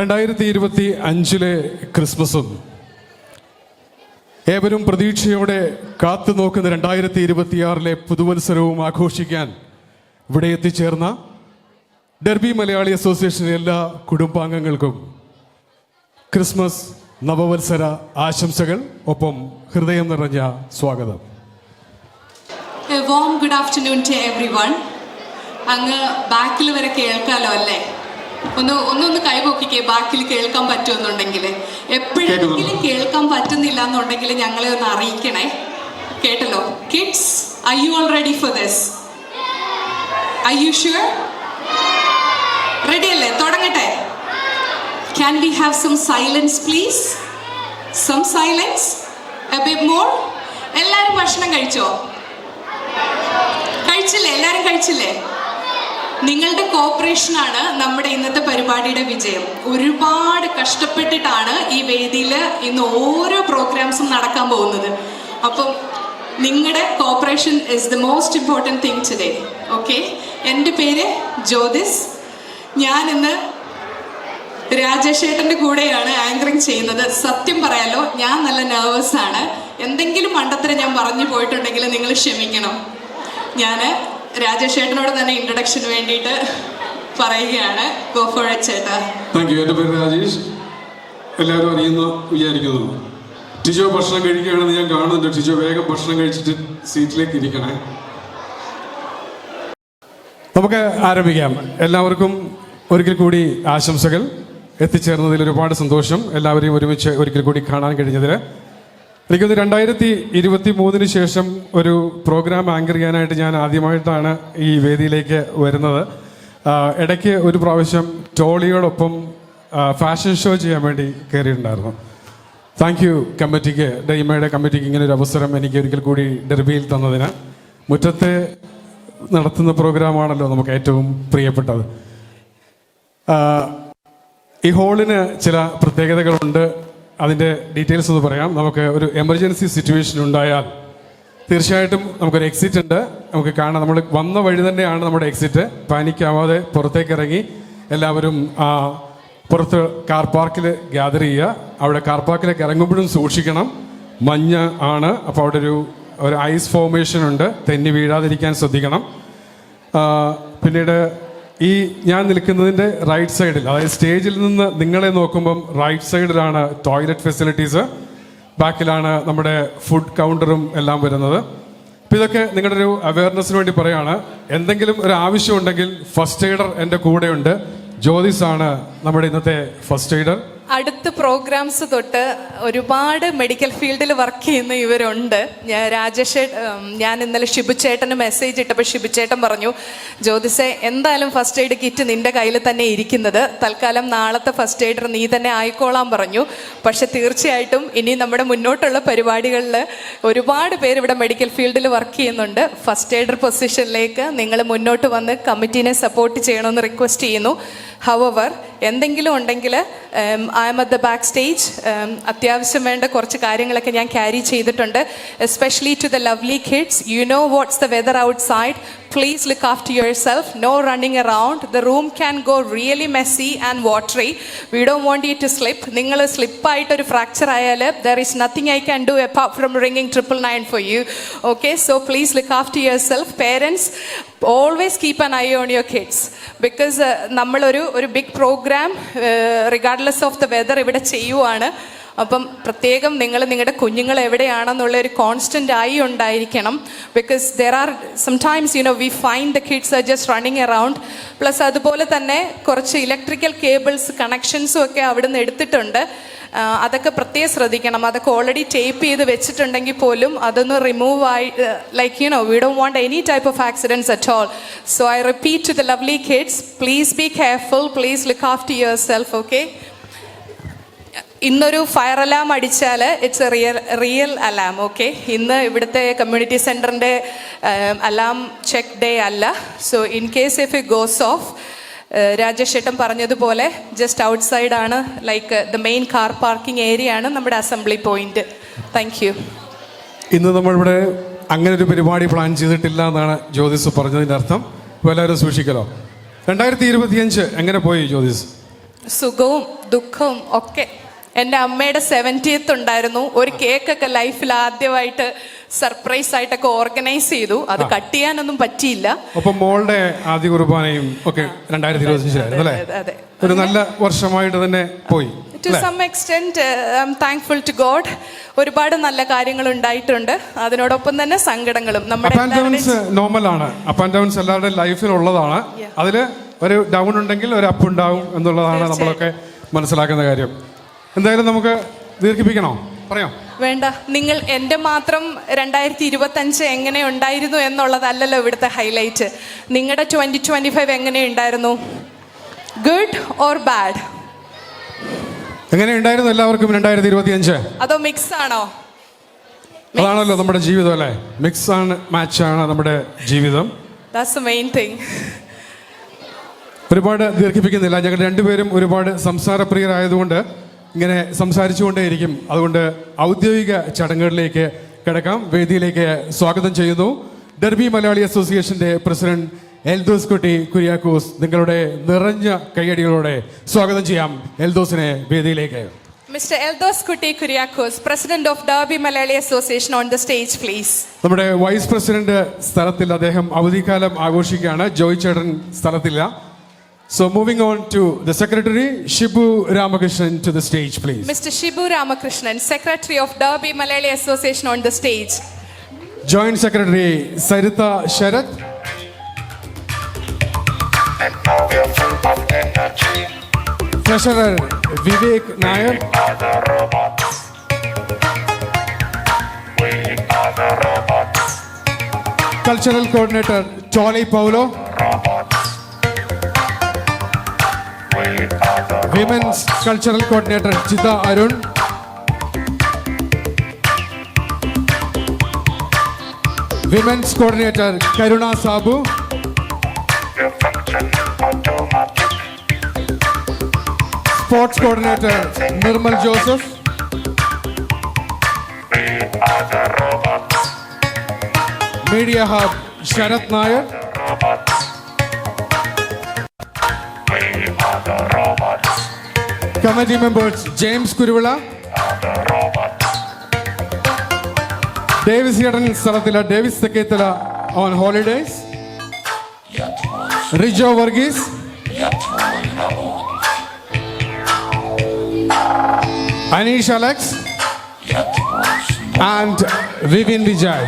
2025 ക്രിസ്മസും ഏവരും പ്രതീക്ഷയോടെ കാത്തു നോക്കുന്ന 2026 പുതുവത്സരവും ആഘോഷിക്കാൻ ഇവിടെ എത്തിച്ചേർന്ന ഡെർബി മലയാളി അസോസിയേഷനിലെ എല്ലാ കുടുംബാംഗങ്ങൾക്കും ക്രിസ്മസ് നവവത്സര ആശംസകൾ, ഒപ്പം ഹൃദയം നിറഞ്ഞ സ്വാഗതം. A warm good afternoon to everyone. അങ്ങ് ബാക്കിൽ വരെ കേൾക്കാലോ അല്ലേ? ഒന്ന് കൈപൊക്കിക്കേ, ബാക്കിൽ കേൾക്കാൻ പറ്റുമെന്നുണ്ടെങ്കിൽ. എപ്പോഴെങ്കിലും കേൾക്കാൻ പറ്റുന്നില്ല എന്നുണ്ടെങ്കിൽ ഞങ്ങളെ ഒന്ന് അറിയിക്കണേ. കേട്ടല്ലോ? Kids, are you all ready for this? Are you sure? Ready അല്ലേ? തുടങ്ങട്ടെ. Can we have some silence please? Some silence? A bit more? എല്ലാവരും ഭക്ഷണം കഴിച്ചോ? കഴിച്ചില്ലേ? എല്ലാവരും കഴിച്ചില്ലേ? നിങ്ങളുടെ കോപ്പറേഷനാണ് നമ്മുടെ ഇന്നത്തെ പരിപാടിയുടെ വിജയം. ഒരുപാട് കഷ്ടപ്പെട്ടിട്ടാണ് ഈ വേദിയിൽ ഇന്ന് ഓരോ പ്രോഗ്രാംസും നടക്കാൻ പോകുന്നത്. അപ്പം നിങ്ങളുടെ corporation is the most important thing today. Okay, എൻ്റെ പേര് ജ്യോതിസ്. ഞാൻ ഇന്ന് രാജേഷേട്ടൻ്റെ കൂടെയാണ് ആങ്കറിങ് ചെയ്യുന്നത്. സത്യം പറയാലോ, ഞാൻ നല്ല നെർവസ് ആണ്. എന്തെങ്കിലും മണ്ടത്തരം ഞാൻ പറഞ്ഞു പോയിട്ടുണ്ടെങ്കിൽ നിങ്ങൾ ക്ഷമിക്കണം. ഞാൻ രാജേഷേട്ടനോട് തന്നെ ഇൻട്രൊഡക്ഷന് വേണ്ടിയിട്ട് പറയുകയാണ്. ഗോ ഫോർ ഇറ്റ് ചേട്ടാ. Thank you. എൻ്റെ പേര് രാജേഷ്, എല്ലാവരും അറിയുന്നു വിചാരിക്കുന്നു. ടിജോ ഭക്ഷണം കഴിക്കുകയാണെന്ന് ഞാൻ കാണുന്നുണ്ട്. ടിജോ വേഗം ഭക്ഷണം കഴിച്ചിട്ട് സീറ്റിലേക്ക് ഇരിക്കണേ. നമുക്ക് ആരംഭിക്കാം. എല്ലാവർക്കും ഒരിക്കൽ കൂടി ആശംസകൾ. എത്തിച്ചേർന്നതിൽ ഒരുപാട് സന്തോഷം. എല്ലാവരെയും ഒരുമിച്ച് ഒരിക്കൽ കൂടി കാണാൻ കഴിഞ്ഞതിൽ. എനിക്കൊന്ന് 2023 ശേഷം ഒരു പ്രോഗ്രാം ആങ്കർ ചെയ്യാനായിട്ട് ഞാൻ ആദ്യമായിട്ടാണ് ഈ വേദിയിലേക്ക് വരുന്നത്. ഇടയ്ക്ക് ഒരു പ്രാവശ്യം ടോളിയോടൊപ്പം ഫാഷൻ ഷോ ചെയ്യാൻ വേണ്ടി കയറിയിട്ടുണ്ടായിരുന്നു. താങ്ക് യു കമ്മിറ്റിക്ക്, ഡൈമയുടെ കമ്മിറ്റിക്ക് ഇങ്ങനെ ഒരു അവസരം എനിക്ക് ഒരിക്കൽ കൂടി ഡെർബിയിൽ തന്നതിന്. മുറ്റത്തെ നടത്തുന്ന പ്രോഗ്രാമാണല്ലോ നമുക്ക് ഏറ്റവും പ്രിയപ്പെട്ടത്. ഈ ഹോളിന് ചില പ്രത്യേകതകളുണ്ട്. അതിൻ്റെ ഡീറ്റെയിൽസ് ഒന്ന് പറയാം. നമുക്ക് ഒരു എമർജൻസി സിറ്റുവേഷൻ ഉണ്ടായാൽ തീർച്ചയായിട്ടും നമുക്കൊരു എക്സിറ്റ് ഉണ്ട്. നമുക്ക് കാണാം, നമ്മൾ വന്ന വഴി തന്നെയാണ് നമ്മുടെ എക്സിറ്റ്. പാനിക്കാവാതെ പുറത്തേക്ക് ഇറങ്ങി എല്ലാവരും പുറത്ത് കാർ പാർക്കിൽ ഗ്യാദർ ചെയ്യുക. അവിടെ കാർ പാർക്കിലേക്ക് ഇറങ്ങുമ്പോഴും സൂക്ഷിക്കണം, മഞ്ഞ് ആണ്. അപ്പോൾ അവിടെ ഒരു ഐസ് ഫോർമേഷൻ ഉണ്ട്, തെന്നി വീഴാതിരിക്കാൻ ശ്രദ്ധിക്കണം. പിന്നീട് ഈ ഞാൻ നിൽക്കുന്നതിൻ്റെ റൈറ്റ് സൈഡിൽ, അതായത് സ്റ്റേജിൽ നിന്ന് നിങ്ങളെ നോക്കുമ്പം റൈറ്റ് സൈഡിലാണ് ടോയ്ലറ്റ് ഫെസിലിറ്റീസ്, ബാക്കിലാണ് നമ്മുടെ ഫുഡ് കൗണ്ടറും എല്ലാം വരുന്നത്. അപ്പം ഇതൊക്കെ നിങ്ങളുടെ ഒരു അവയർനെസ്സിന് വേണ്ടി പറയുകയാണ്. എന്തെങ്കിലും ഒരു ആവശ്യമുണ്ടെങ്കിൽ ഫസ്റ്റ് എയ്ഡർ എൻ്റെ കൂടെയുണ്ട്. ജ്യോതിസ് ആണ് നമ്മുടെ ഇന്നത്തെ ഫസ്റ്റ് എയ്ഡർ. അടുത്ത പ്രോഗ്രാംസ് തൊട്ട് ഒരുപാട് മെഡിക്കൽ ഫീൽഡിൽ വർക്ക് ചെയ്യുന്ന ഇവരുണ്ട്. ഞാൻ ഇന്നലെ ഷിബുചേട്ടന് മെസ്സേജ് ഇട്ടപ്പോൾ ഷിബുചേട്ടൻ പറഞ്ഞു, ജ്യോതിസെ എന്തായാലും ഫസ്റ്റ് എയ്ഡ് കിറ്റ് നിന്റെ കയ്യിൽ തന്നെ ഇരിക്കുന്നത്, തൽക്കാലം നാളത്തെ ഫസ്റ്റ് എയ്ഡർ നീ തന്നെ ആയിക്കോളാൻ പറഞ്ഞു. പക്ഷെ തീർച്ചയായിട്ടും ഇനി നമ്മുടെ മുന്നോട്ടുള്ള പരിപാടികളിൽ ഒരുപാട് പേര് ഇവിടെ മെഡിക്കൽ ഫീൽഡിൽ വർക്ക് ചെയ്യുന്നുണ്ട്. ഫസ്റ്റ് എയ്ഡർ പൊസിഷനിലേക്ക് നിങ്ങൾ മുന്നോട്ട് വന്ന് കമ്മിറ്റീനെ സപ്പോർട്ട് ചെയ്യണമെന്ന് റിക്വസ്റ്റ് ചെയ്യുന്നു. ഹവർ എന്തെങ്കിലും ഉണ്ടെങ്കിൽ I am at the backstage. അത്യാവശ്യം വേണ്ട കുറച്ച് കാര്യങ്ങളൊക്കെ ഞാൻ ക്യാരി ചെയ്തിട്ടുണ്ട്. Especially to the lovely kids, you know what's the weather outside. Please look after yourself. No running around. The room can go really messy and watery. We don't want you to slip. നിങ്ങൾ സ്ലിപ്പായിട്ട് ഒരു fracture ആയാൽ there is nothing I can do apart from ringing 999 for you. Okay, so please look after yourself. Parents, always keep an eye on your kids because നമ്മളൊരു big programme regardless of the weather ഇവിടെ ചെയ്യുവാണ്. അപ്പം പ്രത്യേകം നിങ്ങൾ നിങ്ങളുടെ കുഞ്ഞുങ്ങൾ എവിടെയാണെന്നുള്ള ഒരു constant ആയി ഉണ്ടായിരിക്കണം. Because there are sometimes we find the kids are just running around. Plus അതുപോലെ തന്നെ കുറച്ച് ഇലക്ട്രിക്കൽ കേബിൾസ് കണക്ഷൻസും ഒക്കെ അവിടെ നിന്ന് എടുത്തിട്ടുണ്ട്. അതൊക്കെ പ്രത്യേകം ശ്രദ്ധിക്കണം. അതൊക്കെ ഓൾറെഡി ടേപ്പ് ചെയ്ത് വെച്ചിട്ടുണ്ടെങ്കിൽ പോലും അതൊന്ന് റിമൂവ് ആയി, like we don't want any type of accidents at all. So I repeat to the lovely kids, please be careful, please look after yourself. Okay, ഇന്നൊരു ഫയർ അലാം അടിച്ചാൽ it's a real alarm. Okay, ഇന്ന് ഇവിടുത്തെ community സെൻറ്ററിൻ്റെ alarm check day അല്ല. So in case if it goes off, Rajesh ഏട്ടൻ പറഞ്ഞതുപോലെ just ഔട്ട് സൈഡാണ്, like the main car parking area ആണ് നമ്മുടെ അസംബ്ലി പോയിന്റ്. Thank you. ഇന്ന് നമ്മളിവിടെ അങ്ങനെ ഒരു പരിപാടി പ്ലാൻ ചെയ്തിട്ടില്ല എന്നാണ് ജ്യോതിസ് പറഞ്ഞതിൻ്റെ അർത്ഥം. ഇപ്പോൾ എല്ലാവരും സൂക്ഷിക്കലോ. 2025 എങ്ങനെ പോയി ജ്യോതിസ്? സുഖവും ദുഃഖവും ഒക്കെ. എൻ്റെ അമ്മയുടെ 70th ഉണ്ടായിരുന്നു. ഒരു കേക്കൊക്കെ ലൈഫിൽ ആദ്യമായിട്ട് സർപ്രൈസ് ആയിട്ടൊക്കെ ഓർഗനൈസ് ചെയ്തു. അത് കട്ട് ചെയ്യാനൊന്നും പറ്റിയില്ല. ഒപ്പം മോളുടെ ആദ്യ കുർബാനയും ഒക്കെ 2025 അല്ലേ? അതെ, ഒരു നല്ല വർഷമായിട്ട് തന്നെ പോയി. To some extent I am thankful to God. ഒരുപാട് നല്ല കാര്യങ്ങൾ ഉണ്ടായിട്ടുണ്ട്, അതിനോടൊപ്പം തന്നെ സങ്കടങ്ങളും. അപ്പ് ആൻഡ് ഡൗൺസ് നോർമൽ ആണ്. അപ്പ് ആൻഡ് ഡൗൺസ് എല്ലാവരുടെ ലൈഫിൽ ഉള്ളതാണ്. അതിൽ ഒരു ഡൗൺ ഉണ്ടെങ്കിൽ ഒരു അപ്പ് ഉണ്ടാവും എന്നുള്ളതാണ് നമ്മളൊക്കെ മനസ്സിലാക്കുന്ന കാര്യം. എന്തായാലും നമുക്ക് ദീർഘിപ്പിക്കണോ? പറയാം. വേണ്ട, നിങ്ങൾ എൻ്റെ മാത്രം 2025 എങ്ങനെ ഉണ്ടായിരുന്നു എന്നുള്ളതല്ലല്ലോ ഇവിടുത്തെ ഹൈലൈറ്റ്. നിങ്ങളുടെ 2025 എങ്ങനെ ഉണ്ടായിരുന്നു? Good or bad? എങ്ങനെ ഉണ്ടായിരുന്നു എല്ലാവർക്കും 2025? അതോ മിക്സ് ആണോ? അതാണല്ലോ നമ്മുടെ ജീവിതം അല്ലേ? മിക്സ് ആണ്, മാച്ച് ആണ് നമ്മുടെ ജീവിതം. That's the main thing. ഒരുപാട് ദീർഘിപ്പിക്കുന്നില്ല. ഞങ്ങൾ രണ്ടുപേരും ഒരുപാട് സംസാരപ്രിയരായതുകൊണ്ട് ഇങ്ങനെ സംസാരിച്ചുകൊണ്ടേയിരിക്കും. അതുകൊണ്ട് ഔദ്യോഗിക ചടങ്ങുകളിലേക്ക് കിടക്കാം. വേദിയിലേക്ക് സ്വാഗതം ചെയ്യുന്നു ഡെർബി മലയാളി അസോസിയേഷന്റെ പ്രസിഡന്റ് എൽദോസ് കുട്ടി കുര്യാക്കോസ്. നിങ്ങളുടെ നിറഞ്ഞ കയ്യടികളോടെ സ്വാഗതം ചെയ്യാം എൽദോസിനെ വേദിയിലേക്ക്. മിസ്റ്റർ എൽദോസ് കുട്ടി Kuriakose, president of derby Malayali association, on the stage please. നമ്മുടെ വൈസ് പ്രസിഡന്റ് സ്ഥലത്തിൽ, അദ്ദേഹം അവധിക്കാലം ആഘോഷിക്കുകയാണ്. ജോയ് ചേട്ടൻ സ്ഥലത്തില്ല. So moving on to the secretary, Shibu Ramakrishnan, to the stage please. Mr. Shibu Ramakrishnan, secretary of Derby Malayali Association, on the stage. Joint secretary Saritha Sharath. Treasurer Vivek Nair. Cultural coordinator Tolly Paulo. Women's Cultural Coordinator Chita Arun. Women's Coordinator Karuna Sabu. Sports Coordinator Nirmal Joseph. Media Hub Sharath Nair. Committee members James Kuruvilla, Davis Yatan Saratila, Davis Seketala on holidays, Rijo Varghese, Anish Alex, and Vivian Vijay.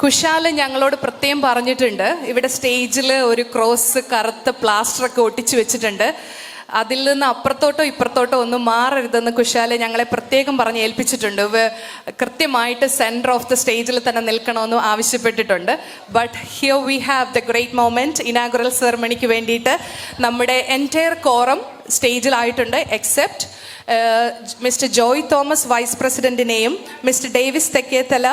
കുശാല് ഞങ്ങളോട് പ്രത്യേകം പറഞ്ഞിട്ടുണ്ട്, ഇവിടെ സ്റ്റേജിൽ ഒരു cross കറുത്ത പ്ലാസ്റ്ററൊക്കെ ഒട്ടിച്ചു വെച്ചിട്ടുണ്ട്, അതിൽ നിന്ന് അപ്പുറത്തോട്ടോ ഇപ്പുറത്തോട്ടോ ഒന്നും മാറരുതെന്ന് കുശാല് ഞങ്ങളെ പ്രത്യേകം പറഞ്ഞ് ഏൽപ്പിച്ചിട്ടുണ്ട്. കൃത്യമായിട്ട് സെൻറ്റർ ഓഫ് ദ സ്റ്റേജിൽ തന്നെ നിൽക്കണമെന്ന് ആവശ്യപ്പെട്ടിട്ടുണ്ട്. But here we have the great moment. Inaugural സെറമണിക്ക് വേണ്ടിയിട്ട് നമ്മുടെ എൻറ്റയർ കോറം സ്റ്റേജിലായിട്ടുണ്ട്, except mister Joy Thomas vice പ്രസിഡന്റിനെയും മിസ്റ്റർ ഡേവിസ് തെക്കേത്തല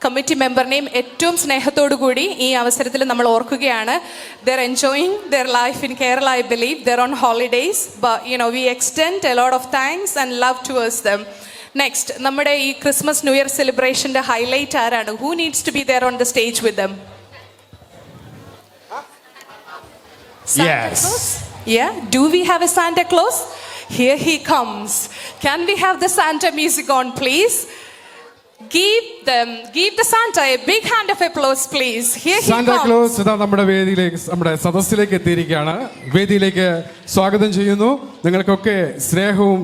കമ്മിറ്റി മെമ്പറിനെയും ഏറ്റവും സ്നേഹത്തോടു കൂടി ഈ അവസരത്തിൽ നമ്മൾ ഓർക്കുകയാണ്. They're enjoying their life in Kerala. I believe they're on holidays. We extend a lot of thanks and love towards them. Next, നമ്മുടെ ഈ ക്രിസ്മസ് ന്യൂ ഇയർ സെലിബ്രേഷന്റെ ഹൈലൈറ്റ് ആരാണ്? Who needs to be there on the stage with dum? Yes. Yeah, do we have a Santa Claus? Here he comes. Can we have the Santa music on, please? Give the Santa a big hand of applause, please. Here he Santa comes. Claus ഇതാ നമ്മുടെ വേദിയിലേക്ക്, നമ്മുടെ സദസ്സിലേക്ക് എത്തിയിരിക്കുകയാണ്. വേദിയിലേക്ക് സ്വാഗതം ചെയ്യുന്നു. നിങ്ങൾക്കൊക്കെ സ്നേഹവും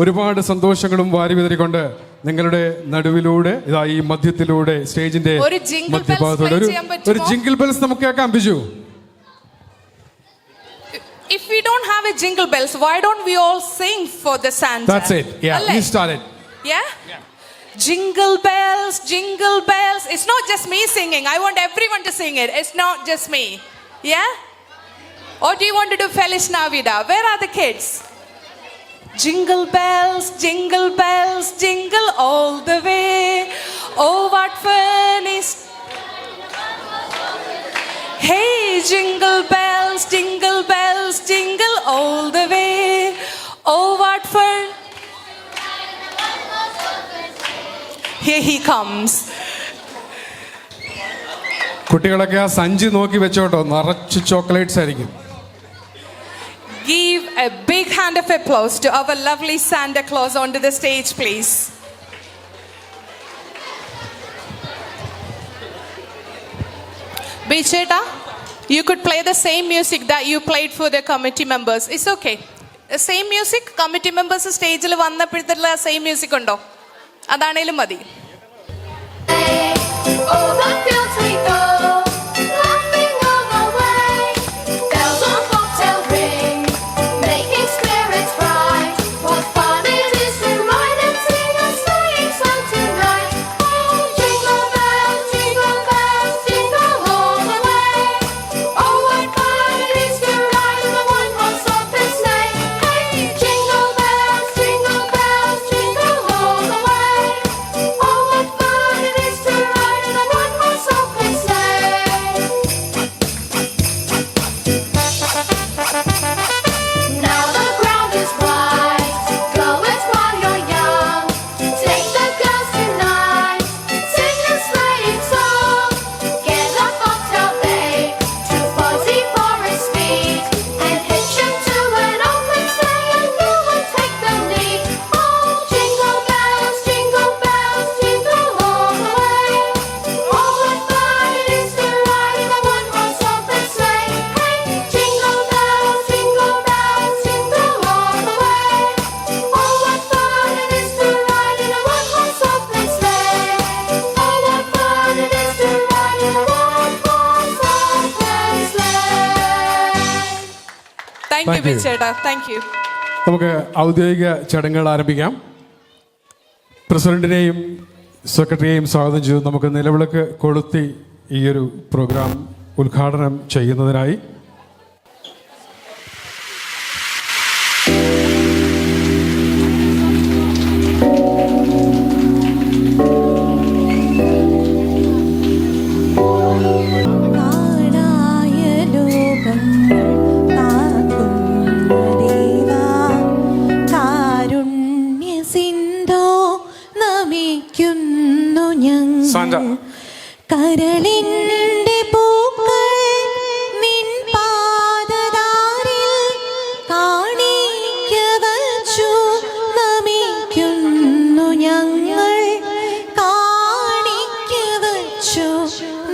ഒരുപാട് സന്തോഷങ്ങളും വാരി വിതറിക്കൊണ്ട് നിങ്ങളുടെ നടുവിലൂടെ ഇതാ ഈ മധ്യത്തിലൂടെ സ്റ്റേജിന്റെ മധ്യഭാഗത്തോടെ ഒരു ജിംഗിൾ ബെൽസ് നമുക്ക് കേൾക്കാം. Biju, if we don't have a jingle bells, why don't we all sing for the Santa? That's it. Yeah, you started. Yeah? Jingle bells, jingle bells. It's not just me singing. I want everyone to sing it. It's not just me. Yeah? Or do you want to do Feliz Navidad? Where are the kids? Jingle bells, jingle all the way. Oh, what fun is... part for... Here he comes. കുട്ടികളൊക്കെ ആ സഞ്ചി നോക്കി വെച്ചോട്ടോ, നിറച്ച് chocolates ആയിരിക്കും. Give a big hand of applause to our lovely Santa Claus onto the stage, please. Bicheta, you could play the same music that you played for the committee members. It's okay. The same music, committee members stage il vannappulla same music undo. Adanelum madi. Oh, the fields we go, laughing all the way. Bells on bobtail ring, making spirits bright. What fun it is to ride and sing a sleighing song tonight. Oh, jingle bells, jingle all the way. Oh, what fun it is to ride in a one-horse open sleigh. Hey, jingle bells, jingle all the way. Oh, what fun it is to ride in a one-horse open sleigh. Now the ground is white, go it while you're young. Take the girls tonight, sing a sleighing song. Get a bobtail bay to Fuzzy Forest speed, and hitch 'em to an open sleigh, and you will take the lead. Oh, jingle bells, jingle all the way. Oh, what fun it is to ride in a one-horse open sleigh. Hey, jingle bells, jingle all the way. Oh, what fun it is to ride in a one-horse open sleigh. Oh, what fun it is to ride in a one-horse open sleigh. Thank you, Thank you. Bicheta. Thank you. നമുക്ക് ഔദ്യോഗിക ചടങ്ങുകൾ ആരംഭിക്കാം. പ്രസിഡന്റിനെയും സെക്രട്ടറിയെയും സ്വാഗതം ചെയ്തു നമുക്ക് നിലവിളക്ക് കൊളുത്തി ഈ ഒരു പ്രോഗ്രാം ഉദ്ഘാടനം ചെയ്യുന്നതിനായി കാടായ ലോകങ്ങൾ കാക്കുന്ന ദേവാ, കാരുണ്യ സിന്ധോ നമിക്കുന്നു സാന്റ. ഞങ്ങൾ. കരളിന്റെ പൂക്കൾ നിൻ പാദതാരിൽ കാണിക്ക വച്ചു നമിക്കുന്നു ഞങ്ങൾ. കാണിക്ക വച്ചു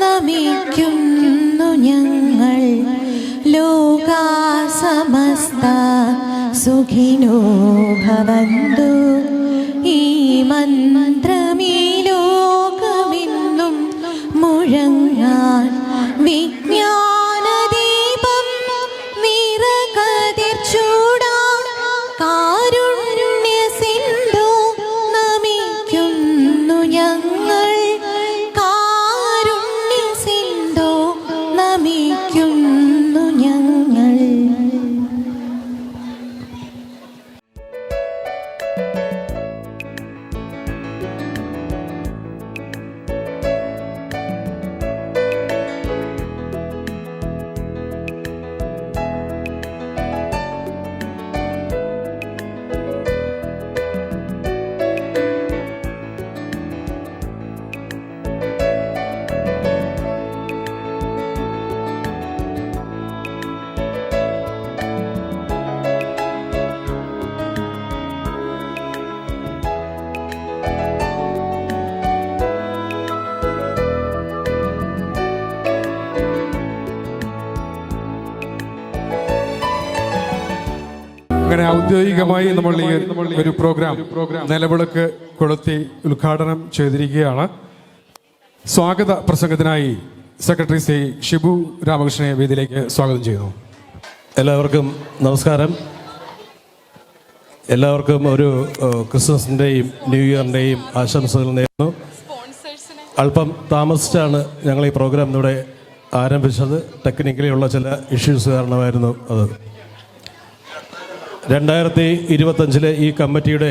നമിക്കുന്നു ഞങ്ങൾ. ലോകാ സമസ്ത സുഖിനോ ഭവന്തു. ഈ മന്ത്രമീ ലോകമെന്നും മുഴങ്ങാൻ വിജ്ഞാനദീപം നിറകതിർ ചൂടാൻ. കാരുണ്യ സിന്ധു നമിക്കുന്നു ഞങ്ങൾ. കാരുണ്യ സിന്ധു നമിക്കുന്നു ഞങ്ങൾ. അങ്ങനെ ഔദ്യോഗികമായി നമ്മൾ ഈ ഒരു പ്രോഗ്രാം നിലവിളക്ക് കൊളുത്തി ഉദ്ഘാടനം ചെയ്തിരിക്കുകയാണ്. സ്വാഗത പ്രസംഗത്തിനായി സെക്രട്ടറി ശ്രീ ഷിബു രാമകൃഷ്ണനെ വേദിയിലേക്ക് സ്വാഗതം ചെയ്യുന്നു. എല്ലാവർക്കും നമസ്കാരം. എല്ലാവർക്കും ഒരു ക്രിസ്മസിൻ്റെയും ന്യൂ ഇയറിൻ്റെയും ആശംസകൾ നേരുന്നു. അല്പം താമസിച്ചാണ് ഞങ്ങൾ ഈ പ്രോഗ്രാം ഇവിടെ ആരംഭിച്ചത്. ടെക്നിക്കലി ഉള്ള ചില ഇഷ്യൂസ് കാരണമായിരുന്നു അത്. 2025 ഈ കമ്മിറ്റിയുടെ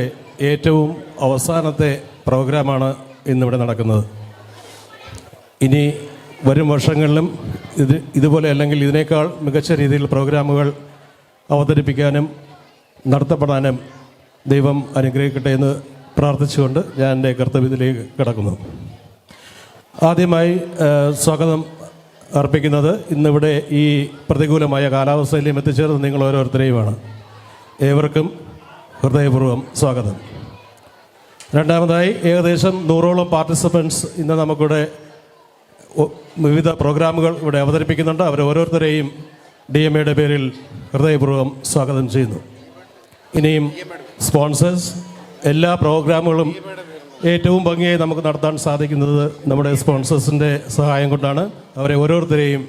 ഏറ്റവും അവസാനത്തെ പ്രോഗ്രാമാണ് ഇന്നിവിടെ നടക്കുന്നത്. ഇനി വരും വർഷങ്ങളിലും ഇതുപോലെ അല്ലെങ്കിൽ ഇതിനേക്കാൾ മികച്ച രീതിയിൽ പ്രോഗ്രാമുകൾ അവതരിപ്പിക്കാനും നടത്തപ്പെടാനും ദൈവം അനുഗ്രഹിക്കട്ടെ എന്ന് പ്രാർത്ഥിച്ചുകൊണ്ട് ഞാൻ എൻ്റെ കർത്തവ്യത്തിലേക്ക് കിടക്കുന്നു. ആദ്യമായി സ്വാഗതം അർപ്പിക്കുന്നത് ഇന്നിവിടെ ഈ പ്രതികൂലമായ കാലാവസ്ഥയിലും എത്തിച്ചേർന്ന് നിങ്ങൾ ഓരോരുത്തരെയുമാണ്. ഏവർക്കും ഹൃദയപൂർവ്വം സ്വാഗതം. രണ്ടാമതായി ഏകദേശം 100ഓളം പാർട്ടിസിപ്പൻസ് ഇന്ന് നമുക്കിവിടെ വിവിധ പ്രോഗ്രാമുകൾ ഇവിടെ അവതരിപ്പിക്കുന്നുണ്ട്. അവർ ഓരോരുത്തരെയും DMAയുടെ പേരിൽ ഹൃദയപൂർവ്വം സ്വാഗതം ചെയ്യുന്നു. ഇനിയും സ്പോൺസേഴ്സ്, എല്ലാ പ്രോഗ്രാമുകളും ഏറ്റവും ഭംഗിയായി നമുക്ക് നടത്താൻ സാധിക്കുന്നത് നമ്മുടെ സ്പോൺസേഴ്സിൻ്റെ സഹായം കൊണ്ടാണ്. അവരെ ഓരോരുത്തരെയും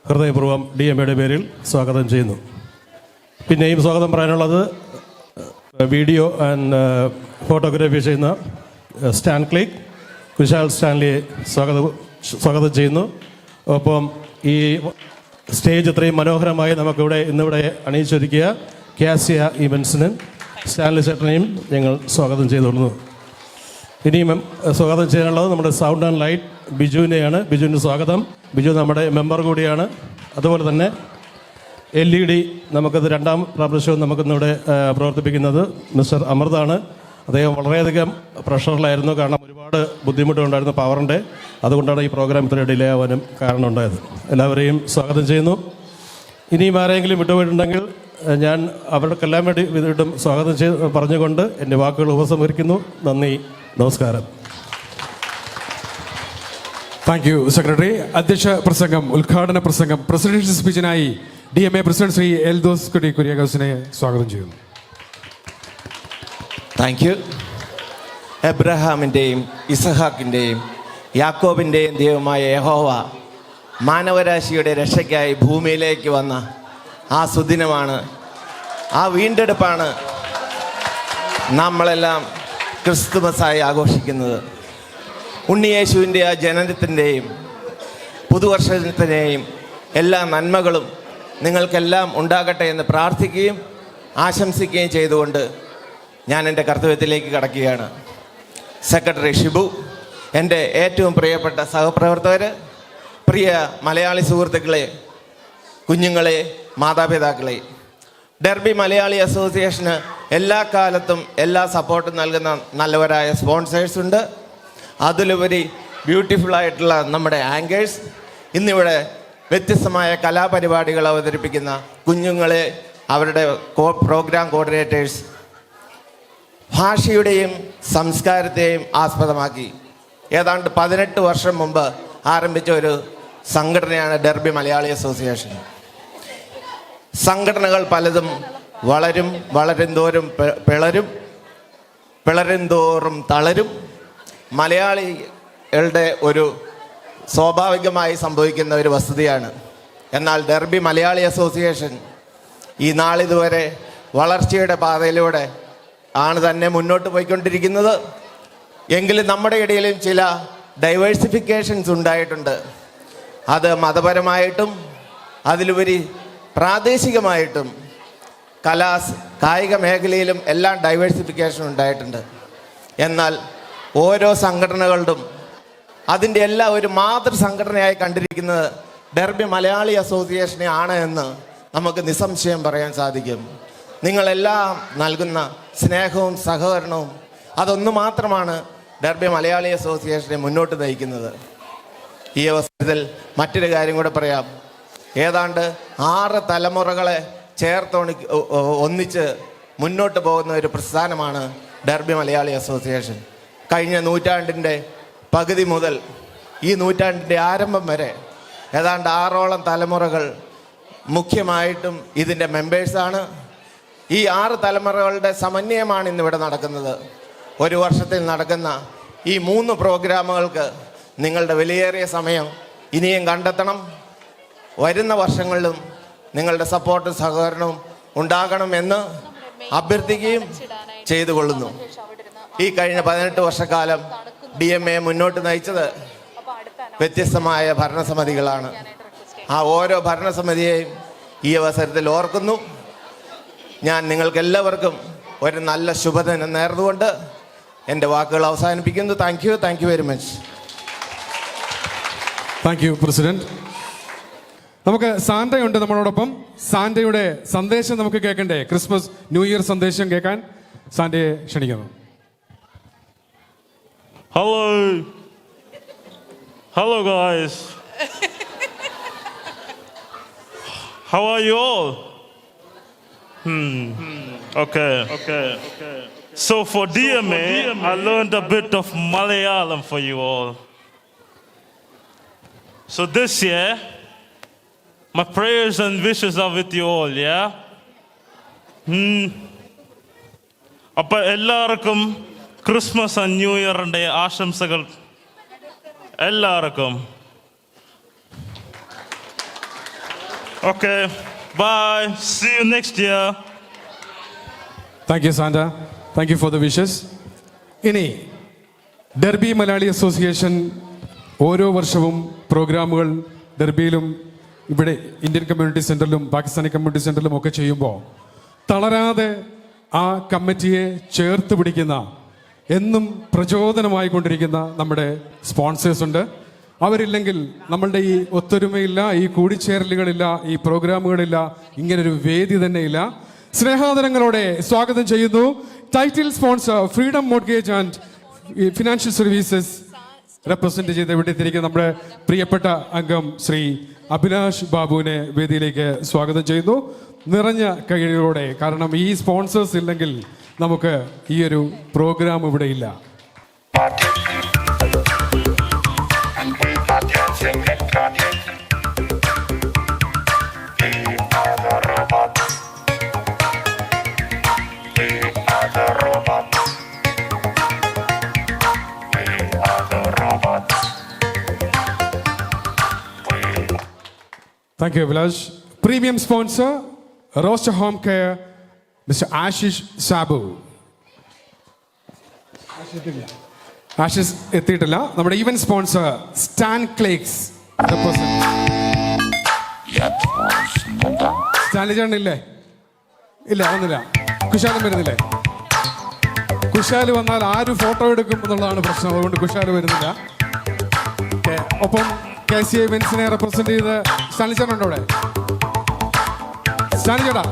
ഹൃദയപൂർവ്വം DMAയുടെ പേരിൽ സ്വാഗതം ചെയ്യുന്നു. പിന്നെയും സ്വാഗതം പറയാനുള്ളത് വീഡിയോ ആൻഡ് ഫോട്ടോഗ്രാഫി ചെയ്യുന്ന സ്റ്റാൻ ക്ലിക്ക്, കുശാൽ സ്റ്റാൻലിയെ സ്വാഗതം ചെയ്യുന്നു. ഒപ്പം ഈ സ്റ്റേജ് ഇത്രയും മനോഹരമായി നമുക്കിവിടെ ഇന്നിവിടെ അണിയിച്ചൊരുക്കിയ കാസിയ ഇവൻസിന് സ്റ്റാൻലി ചേട്ടനെയും ഞങ്ങൾ സ്വാഗതം ചെയ്തുകൊള്ളുന്നു. ഇനിയും സ്വാഗതം ചെയ്യാനുള്ളത് നമ്മുടെ സൗണ്ട് ആൻഡ് ലൈറ്റ് ബിജുവിനെയാണ്. ബിജുവിന് സ്വാഗതം. ബിജു നമ്മുടെ മെമ്പർ കൂടിയാണ്. അതുപോലെ തന്നെ LED നമുക്കത് രണ്ടാം പ്രാവശ്യവും നമുക്കിന്നിവിടെ പ്രവർത്തിപ്പിക്കുന്നത് മിസ്റ്റർ അമൃതാണ്. അദ്ദേഹം വളരെയധികം പ്രഷറിലായിരുന്നു. കാരണം ഒരുപാട് ബുദ്ധിമുട്ടുണ്ടായിരുന്നു പവറിൻ്റെ. അതുകൊണ്ടാണ് ഈ പ്രോഗ്രാം ഇത്ര ഡിലേ ആവാനും കാരണമുണ്ടായത്. എല്ലാവരെയും സ്വാഗതം ചെയ്യുന്നു. ഇനിയും ആരെങ്കിലും വിട്ടുപോയിട്ടുണ്ടെങ്കിൽ ഞാൻ അവർക്കെല്ലാം വേണ്ടി വീണ്ടും സ്വാഗതം പറഞ്ഞുകൊണ്ട് എൻ്റെ വാക്കുകൾ ഉപസംഹരിക്കുന്നു. നന്ദി, നമസ്കാരം. Thank you secretary. അധ്യക്ഷ പ്രസംഗം, ഉദ്ഘാടന പ്രസംഗം, പ്രസിഡൻഷ്യൽ സ്പീച്ചിനായി DMA പ്രസിഡന്റ് ശ്രീ എൽദോസ് കുര്യാക്കോസിനെ സ്വാഗതം ചെയ്യുന്നു. Thank you. എബ്രഹാമിൻ്റെയും ഇസഹാക്കിൻ്റെയും യാക്കോബിൻ്റെയും ദൈവമായ യഹോവ മാനവരാശിയുടെ രക്ഷയ്ക്കായി ഭൂമിയിലേക്ക് വന്ന ആ സുദിനമാണ്, ആ വീണ്ടെടുപ്പാണ് നമ്മളെല്ലാം ക്രിസ്തുമസായി ആഘോഷിക്കുന്നത്. ഉണ്ണിയേശുവിൻ്റെ ആ ജനനത്തിൻ്റെയും പുതുവർഷത്തിൻ്റെയും എല്ലാ നന്മകളും നിങ്ങൾക്കെല്ലാം ഉണ്ടാകട്ടെ എന്ന് പ്രാർത്ഥിക്കുകയും ആശംസിക്കുകയും ചെയ്തുകൊണ്ട് ഞാൻ എൻ്റെ കർത്തവ്യത്തിലേക്ക് കടക്കുകയാണ്. സെക്രട്ടറി ഷിബു, എൻ്റെ ഏറ്റവും പ്രിയപ്പെട്ട സഹപ്രവർത്തകർ, പ്രിയ മലയാളി സുഹൃത്തുക്കളെ, കുഞ്ഞുങ്ങളെ, മാതാപിതാക്കളെ, ഡെർബി മലയാളി അസോസിയേഷന് എല്ലാ കാലത്തും എല്ലാ സപ്പോർട്ടും നൽകുന്ന നല്ലവരായ സ്പോൺസേഴ്സ് ഉണ്ട്. അതിലുപരി ബ്യൂട്ടിഫുള്ളായിട്ടുള്ള നമ്മുടെ ആങ്കേഴ്സ്, ഇന്നിവിടെ വ്യത്യസ്തമായ കലാപരിപാടികൾ അവതരിപ്പിക്കുന്ന കുഞ്ഞുങ്ങളെ, അവരുടെ പ്രോഗ്രാം കോർഡിനേറ്റേഴ്സ്, ഭാഷയുടെയും സംസ്കാരത്തെയും ആസ്പദമാക്കി ഏതാണ്ട് 18 വർഷം മുമ്പ് ആരംഭിച്ച ഒരു സംഘടനയാണ് ഡെർബി മലയാളി അസോസിയേഷൻ. സംഘടനകൾ പലതും വളരും തോറും പിളരും തോറും തളരും. മലയാളികളുടെ ഒരു സ്വാഭാവികമായി സംഭവിക്കുന്ന ഒരു വസ്തുതയാണ്. എന്നാൽ ഡെർബി മലയാളി അസോസിയേഷൻ ഈ നാളിതുവരെ വളർച്ചയുടെ പാതയിലൂടെ ആണ് തന്നെ മുന്നോട്ട് പോയിക്കൊണ്ടിരിക്കുന്നത്. എങ്കിലും നമ്മുടെ ഇടയിലും ചില ഡൈവേഴ്സിഫിക്കേഷൻസ് ഉണ്ടായിട്ടുണ്ട്. അത് മതപരമായിട്ടും അതിലുപരി പ്രാദേശികമായിട്ടും കായിക മേഖലയിലും എല്ലാം ഡൈവേഴ്സിഫിക്കേഷൻ ഉണ്ടായിട്ടുണ്ട്. എന്നാൽ ഓരോ സംഘടനകളുടെ അതിൻ്റെ എല്ലാം ഒരു മാതൃ സംഘടനയായി കണ്ടിരിക്കുന്നത് ഡെർബി മലയാളി അസോസിയേഷനെ ആണ് എന്ന് നമുക്ക് നിസ്സംശയം പറയാൻ സാധിക്കും. നിങ്ങളെല്ലാം നൽകുന്ന സ്നേഹവും സഹകരണവും അതൊന്നു മാത്രമാണ് ഡെർബി മലയാളി അസോസിയേഷനെ മുന്നോട്ട് നയിക്കുന്നത്. ഈ അവസരത്തിൽ മറ്റൊരു കാര്യം കൂടെ പറയാം. ഏതാണ്ട് 6 തലമുറകളെ ഒന്നിച്ച് മുന്നോട്ട് പോകുന്ന ഒരു പ്രസ്ഥാനമാണ് ഡെർബി മലയാളി അസോസിയേഷൻ. കഴിഞ്ഞ നൂറ്റാണ്ടിൻ്റെ പകുതി മുതൽ ഈ നൂറ്റാണ്ടിൻ്റെ ആരംഭം വരെ ഏതാണ്ട് 6ഓളം തലമുറകൾ മുഖ്യമായിട്ടും ഇതിൻ്റെ മെമ്പേഴ്സാണ്. ഈ 6 തലമുറകളുടെ സമന്വയമാണ് ഇന്നിവിടെ നടക്കുന്നത്. ഒരു വർഷത്തിൽ നടക്കുന്ന ഈ 3 പ്രോഗ്രാമുകൾക്ക് നിങ്ങളുടെ വിലയേറിയ സമയം ഇനിയും കണ്ടെത്തണം. വരുന്ന വർഷങ്ങളിലും നിങ്ങളുടെ സപ്പോർട്ടും സഹകരണവും ഉണ്ടാകണമെന്ന് അഭ്യർത്ഥിക്കുകയും ചെയ്തുകൊള്ളുന്നു. ഈ കഴിഞ്ഞ 18 വർഷക്കാലം DMA മുന്നോട്ട് നയിച്ചത് വ്യത്യസ്തമായ ഭരണസമിതികളാണ്. ആ ഓരോ ഭരണസമിതിയെയും ഈ അവസരത്തിൽ ഓർക്കുന്നു. ഞാൻ നിങ്ങൾക്കെല്ലാവർക്കും ഒരു നല്ല ശുഭദിനം നേർന്നുകൊണ്ട് എൻ്റെ വാക്കുകൾ അവസാനിപ്പിക്കുന്നു. Thank you very much. Thank you president. നമുക്ക് സാന്റയുണ്ട് നമ്മളോടൊപ്പം. സാന്റയുടെ സന്ദേശം നമുക്ക് കേൾക്കണ്ടേ? ക്രിസ്മസ് ന്യൂ ഇയർ സന്ദേശം കേൾക്കാൻ സാന്റയെ ക്ഷണിക്കുന്നു. Hello guys. How are you all? Okay. So for DMA, I learned a bit of Malayalam for you all. So this year, my prayers and wishes are with you all, yeah? അപ്പോൾ എല്ലാവർക്കും Christmas and new ഇയറിൻ്റെ ആശംസകൾ എല്ലാവർക്കും. Okay, bye, see you next year. Thank you Santa, thank you for the wishes. ഇനി Derby Malayali association ഓരോ വർഷവും പ്രോഗ്രാമുകൾ ഡെർബിയിലും ഇവിടെ ഇന്ത്യൻ കമ്മ്യൂണിറ്റി സെൻറ്ററിലും പാകിസ്ഥാനി കമ്മ്യൂണിറ്റി സെൻറ്ററിലും ഒക്കെ ചെയ്യുമ്പോൾ തളരാതെ ആ കമ്മിറ്റിയെ ചേർത്ത് പിടിക്കുന്ന, എന്നും പ്രചോദനമായി കൊണ്ടിരിക്കുന്ന നമ്മുടെ സ്പോൺസേഴ്സ് ഉണ്ട്. അവരില്ലെങ്കിൽ നമ്മളുടെ ഈ ഒത്തൊരുമയില്ല, ഈ കൂടിച്ചേരലുകളില്ല, ഈ പ്രോഗ്രാമുകളില്ല, ഇങ്ങനൊരു വേദി തന്നെ ഇല്ല. സ്നേഹാദരങ്ങളോടെ സ്വാഗതം ചെയ്യുന്നു title sponsor freedom mortgage and financial services represent ചെയ്ത് ഇവിടെ എത്തിയിരിക്കുന്ന നമ്മുടെ പ്രിയപ്പെട്ട അംഗം ശ്രീ അഭിലാഷ് ബാബുവിനെ വേദിയിലേക്ക് സ്വാഗതം ചെയ്യുന്നു നിറഞ്ഞ കൈകളോടെ. കാരണം ഈ സ്പോൺസേഴ്സ് ഇല്ലെങ്കിൽ നമുക്ക് ഈ ഒരു പ്രോഗ്രാം ഇവിടെ ഇല്ല. Thank you, Abhilash. Premium sponsor, Roster Home Care, Mr. Ashish Sabu. Ashish എത്തിയിട്ടില്ല. നമ്മുടെ ഈവന്റ് സ്പോൺസർ സ്റ്റാൻ ക്ലേക്സ്. സ്റ്റാൻലി ചേട്ടൻ ഇല്ലേ? ഇല്ല, വന്നില്ല. കുശാലും വരുന്നില്ലേ? കുശാല് വന്നാൽ ആര് ഫോട്ടോ എടുക്കും എന്നുള്ളതാണ് പ്രശ്നം. അതുകൊണ്ട് കുശാല് വരുന്നില്ല. ഒപ്പം KCA ഇവന്റ്സിനെ റെപ്രസെന്റ് ചെയ്ത് സ്റ്റാൻലി ചേട്ടൻ ഉണ്ടോ അവിടെ? സ്റ്റാൻലി ചേട്ടാ,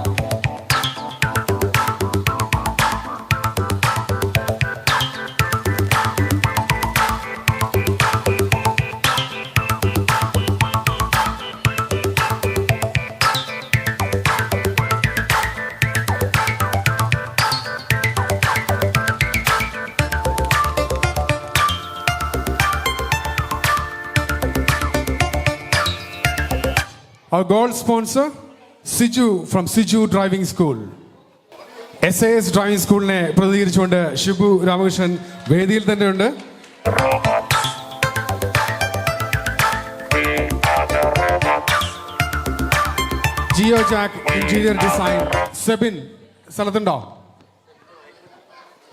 our gold sponsor Siju from Siju Driving School. SAS driving സ്കൂളിനെ പ്രതികരിച്ചുകൊണ്ട് ഷിബു രാമകൃഷ്ണൻ വേദിയിൽ തന്നെ ഉണ്ട്. Jio jack interior design Sebin സ്ഥലത്തുണ്ടോ?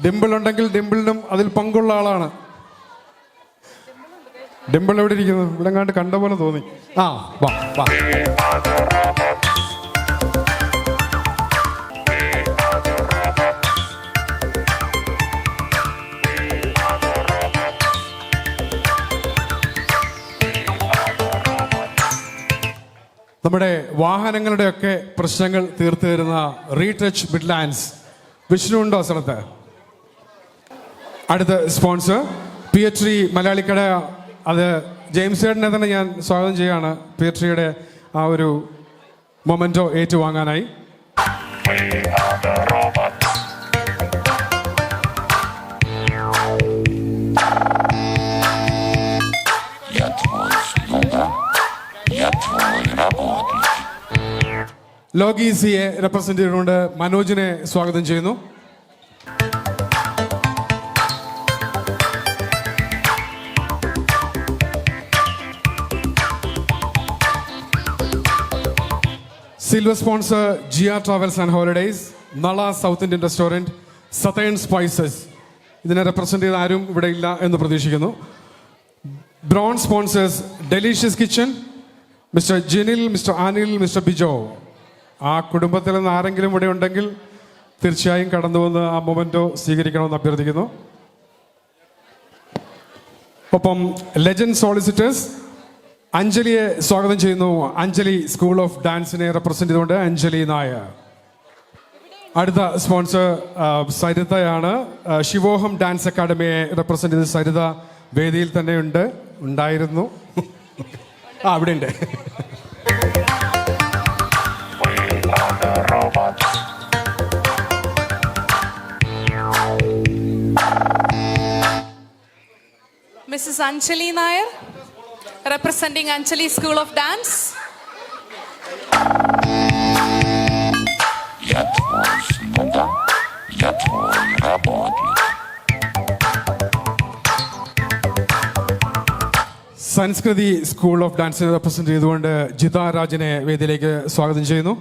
ഡിംപിൾ ഉണ്ടെങ്കിൽ ഡിംപിളിനും അതിൽ പങ്കുള്ള ആളാണ്. ഡിംപിൾ എവിടെ ഇരിക്കുന്നു? ഇവിടെ കണ്ട് കണ്ട പോലെ തോന്നി. ആ, വാ വാ. നമ്മുടെ വാഹനങ്ങളുടെയൊക്കെ പ്രശ്നങ്ങൾ തീർത്തു തരുന്ന റീടച്ച് മിഡ്ലാൻഡ്സ്. വിഷ്ണു ഉണ്ടോ സ്ഥലത്ത്? അടുത്ത സ്പോൺസർ പിയട്രി മലയാളിക്കട. അത് ജെയിംസ് ചേട്ടനെ തന്നെ ഞാൻ സ്വാഗതം ചെയ്യുകയാണ് പിയട്രിയുടെ ആ ഒരു മൊമെന്റോ ഏറ്റുവാങ്ങാനായി. ലോഗീസിയെ റെപ്രസെന്റ് ചെയ്തുകൊണ്ട് മനോജിനെ സ്വാഗതം ചെയ്യുന്നു. Silver sponsor Jiya travels and holidays, Nala South Indian restaurant, Southern Spices. ഇതിനെ റെപ്രസെന്റ് ചെയ്ത് ആരും ഇവിടെ ഇല്ല എന്ന് പ്രതീക്ഷിക്കുന്നു. Bronze sponsors delicious kitchen, Mister Jinil, Mister Anil, Mister Bijo. ആ കുടുംബത്തിൽ നിന്ന് ആരെങ്കിലും ഇവിടെ ഉണ്ടെങ്കിൽ തീർച്ചയായും കടന്നു വന്ന് ആ മൊമെന്റോ സ്വീകരിക്കണമെന്ന് അഭ്യർത്ഥിക്കുന്നു. ഒപ്പം ലെജൻഡ് സോളിസിറ്റേഴ്സ് അഞ്ജലിയെ സ്വാഗതം ചെയ്യുന്നു. അഞ്ജലി സ്കൂൾ ഓഫ് ഡാൻസിനെ റെപ്രസെന്റ് ചെയ്തുകൊണ്ട് അഞ്ജലി നായർ. അടുത്ത സ്പോൺസർ സരിതയാണ്. ശിവോഹം ഡാൻസ് അക്കാഡമിയെ റെപ്രസെന്റ് ചെയ്ത് സരിത വേദിയിൽ തന്നെ ഉണ്ടായിരുന്നു. അവിടെ ഉണ്ട്. Mrs. Anjali Nair, representing Anjali School of Dance. Samskriti school of ഡാൻസിനെ റെപ്രസെന്റ് ചെയ്തുകൊണ്ട് ജിത രാജിനെ വേദിയിലേക്ക് സ്വാഗതം ചെയ്യുന്നു.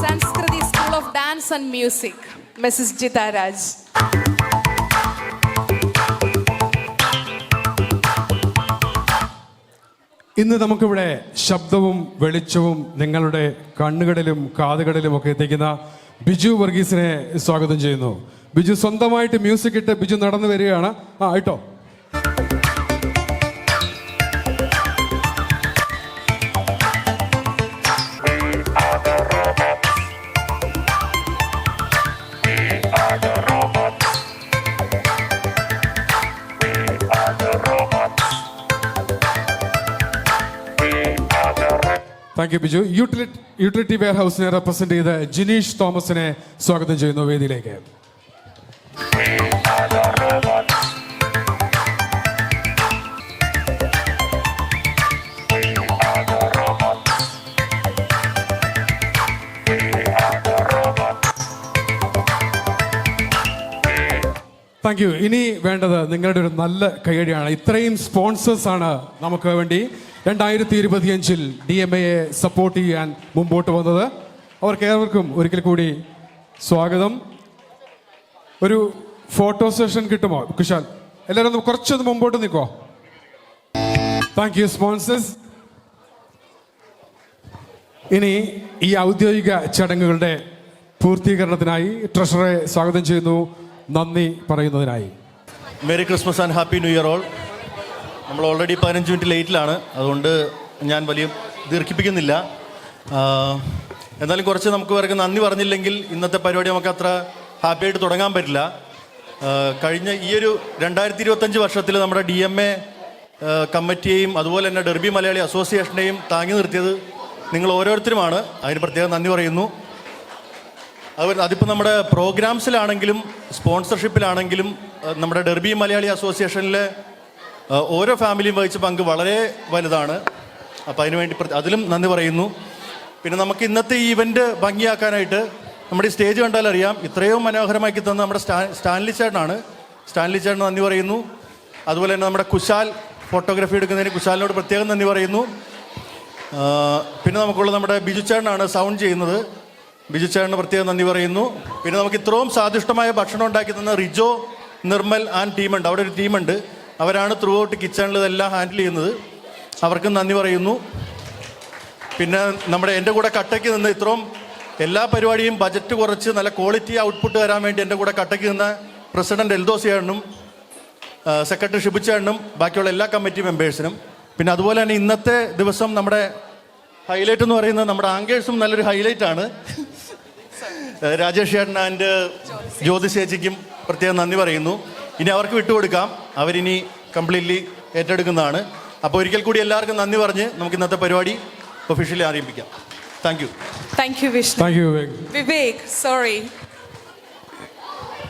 Sanskriti School of Dance and Music, Mrs. Jita Raj. ഇന്ന് നമുക്കിവിടെ ശബ്ദവും വെളിച്ചവും നിങ്ങളുടെ കണ്ണുകളിലും കാതുകളിലും ഒക്കെ എത്തിക്കുന്ന ബിജു വർഗീസിനെ സ്വാഗതം ചെയ്യുന്നു. ബിജു സ്വന്തമായിട്ട് മ്യൂസിക് ഇട്ട് ബിജു നടന്നു വരികയാണ്. ഇട്ടോ. Thank you Biju. യൂട്ടിലിറ്റി വെയർ ഹൗസിനെ റെപ്രസെന്റ് ചെയ്ത് ജിനീഷ് തോമസിനെ സ്വാഗതം ചെയ്യുന്നു വേദിയിലേക്ക്. Thank you. ഇനി വേണ്ടത് നിങ്ങളുടെ ഒരു നല്ല കൈയടിയാണ്. ഇത്രയും സ്പോൺസേഴ്സ് ആണ് നമുക്ക് വേണ്ടി 2025 DMAയെ സപ്പോർട്ട് ചെയ്യാൻ മുമ്പോട്ട് വന്നത്. അവർക്ക് ഏവർക്കും ഒരിക്കൽ കൂടി സ്വാഗതം. ഒരു ഫോട്ടോ സെഷൻ കിട്ടുമോ കുശാൽ? എല്ലാവരും ഒന്ന് കുറച്ചൊന്ന് മുമ്പോട്ട് നിൽക്കോ. Thank you sponsors. ഇനി ഈ ഔദ്യോഗിക ചടങ്ങുകളുടെ പൂർത്തീകരണത്തിനായി ട്രഷററെ സ്വാഗതം ചെയ്യുന്നു, നന്ദി പറയുന്നതിനായി. Merry Christmas and happy new year all. നമ്മൾ ഓൾറെഡി 15 മിനിറ്റ് ലേറ്റിലാണ്, അതുകൊണ്ട് ഞാൻ വലിയ ദീർഘിപ്പിക്കുന്നില്ല. എന്നാലും കുറച്ച് നമുക്ക് പേർക്ക് നന്ദി പറഞ്ഞില്ലെങ്കിൽ ഇന്നത്തെ പരിപാടി നമുക്ക് അത്ര ഹാപ്പി ആയിട്ട് തുടങ്ങാൻ പറ്റില്ല. കഴിഞ്ഞ ഈ ഒരു 2025 വർഷത്തിൽ നമ്മുടെ DMA കമ്മിറ്റിയെയും അതുപോലെ തന്നെ ഡെർബി മലയാളി അസോസിയേഷനെയും താങ്ങി നിർത്തിയത് നിങ്ങൾ ഓരോരുത്തരുമാണ്. അതിന് പ്രത്യേകം നന്ദി പറയുന്നു. അതിപ്പോൾ നമ്മുടെ പ്രോഗ്രാംസിലാണെങ്കിലും സ്പോൺസർഷിപ്പിലാണെങ്കിലും നമ്മുടെ ഡെർബി മലയാളി അസോസിയേഷനിലെ ഓരോ ഫാമിലിയും വഹിച്ച പങ്ക് വളരെ വലുതാണ്. അപ്പോൾ അതിനുവേണ്ടി അതിലും നന്ദി പറയുന്നു. പിന്നെ നമുക്ക് ഇന്നത്തെ ഈ ഇവൻ്റ് ഭംഗിയാക്കാനായിട്ട് നമ്മുടെ ഈ സ്റ്റേജ് കണ്ടാൽ അറിയാം, ഇത്രയും മനോഹരമാക്കി തന്ന നമ്മുടെ സ്റ്റാൻലി ചേട്ടനാണ്. സ്റ്റാൻലി ചേട്ടന് നന്ദി പറയുന്നു. അതുപോലെ തന്നെ നമ്മുടെ കുശാൽ ഫോട്ടോഗ്രാഫി എടുക്കുന്നതിന് കുശാലിനോട് പ്രത്യേകം നന്ദി പറയുന്നു. പിന്നെ നമുക്കുള്ള നമ്മുടെ ബിജു ചേട്ടനാണ് സൗണ്ട് ചെയ്യുന്നത്. ബിജു ചേട്ടന് പ്രത്യേകം നന്ദി പറയുന്നു. പിന്നെ നമുക്ക് ഇത്രയും സ്വാദിഷ്ടമായ ഭക്ഷണം ഉണ്ടാക്കി തന്ന റിജോ, നിർമ്മൽ ആൻഡ് ടീമുണ്ട്. അവിടെ ഒരു ടീമുണ്ട്, അവരാണ് ത്രൂ ഔട്ട് കിച്ചണിൽ ഇതെല്ലാം ഹാൻഡിൽ ചെയ്യുന്നത്. അവർക്കും നന്ദി പറയുന്നു. പിന്നെ നമ്മുടെ എൻ്റെ കൂടെ കട്ടയ്ക്ക് നിന്ന് ഇത്രയും എല്ലാ പരിപാടിയും ബജറ്റ് കുറച്ച് നല്ല ക്വാളിറ്റി ഔട്ട്പുട്ട് തരാൻ വേണ്ടി എൻ്റെ കൂടെ കട്ടയ്ക്ക് നിന്ന പ്രസിഡന്റ് എൽദോസ് ചേട്ടനും സെക്രട്ടറി ഷിബു ചേട്ടനും ബാക്കിയുള്ള എല്ലാ കമ്മിറ്റി മെമ്പേഴ്സിനും, പിന്നെ അതുപോലെ തന്നെ ഇന്നത്തെ ദിവസം നമ്മുടെ ഹൈലൈറ്റ് എന്ന് പറയുന്നത് നമ്മുടെ ആങ്കേഴ്സും നല്ലൊരു ഹൈലൈറ്റാണ്. രാജേഷ് ചേട്ടൻ ആൻഡ് ജ്യോതി ചേച്ചിക്കും പ്രത്യേകം നന്ദി പറയുന്നു. ഇനി അവർക്ക് വിട്ടുകൊടുക്കാം, അവരിനി കംപ്ലീറ്റ്ലി ഏറ്റെടുക്കുന്നതാണ്. അപ്പോൾ ഒരിക്കൽ കൂടി എല്ലാവർക്കും നന്ദി പറഞ്ഞ് നമുക്ക് ഇന്നത്തെ പരിപാടി ഒഫീഷ്യലി ആരംഭിക്കാം. Thank you. Thank you, Vishnu. Thank you. Vivek, sorry.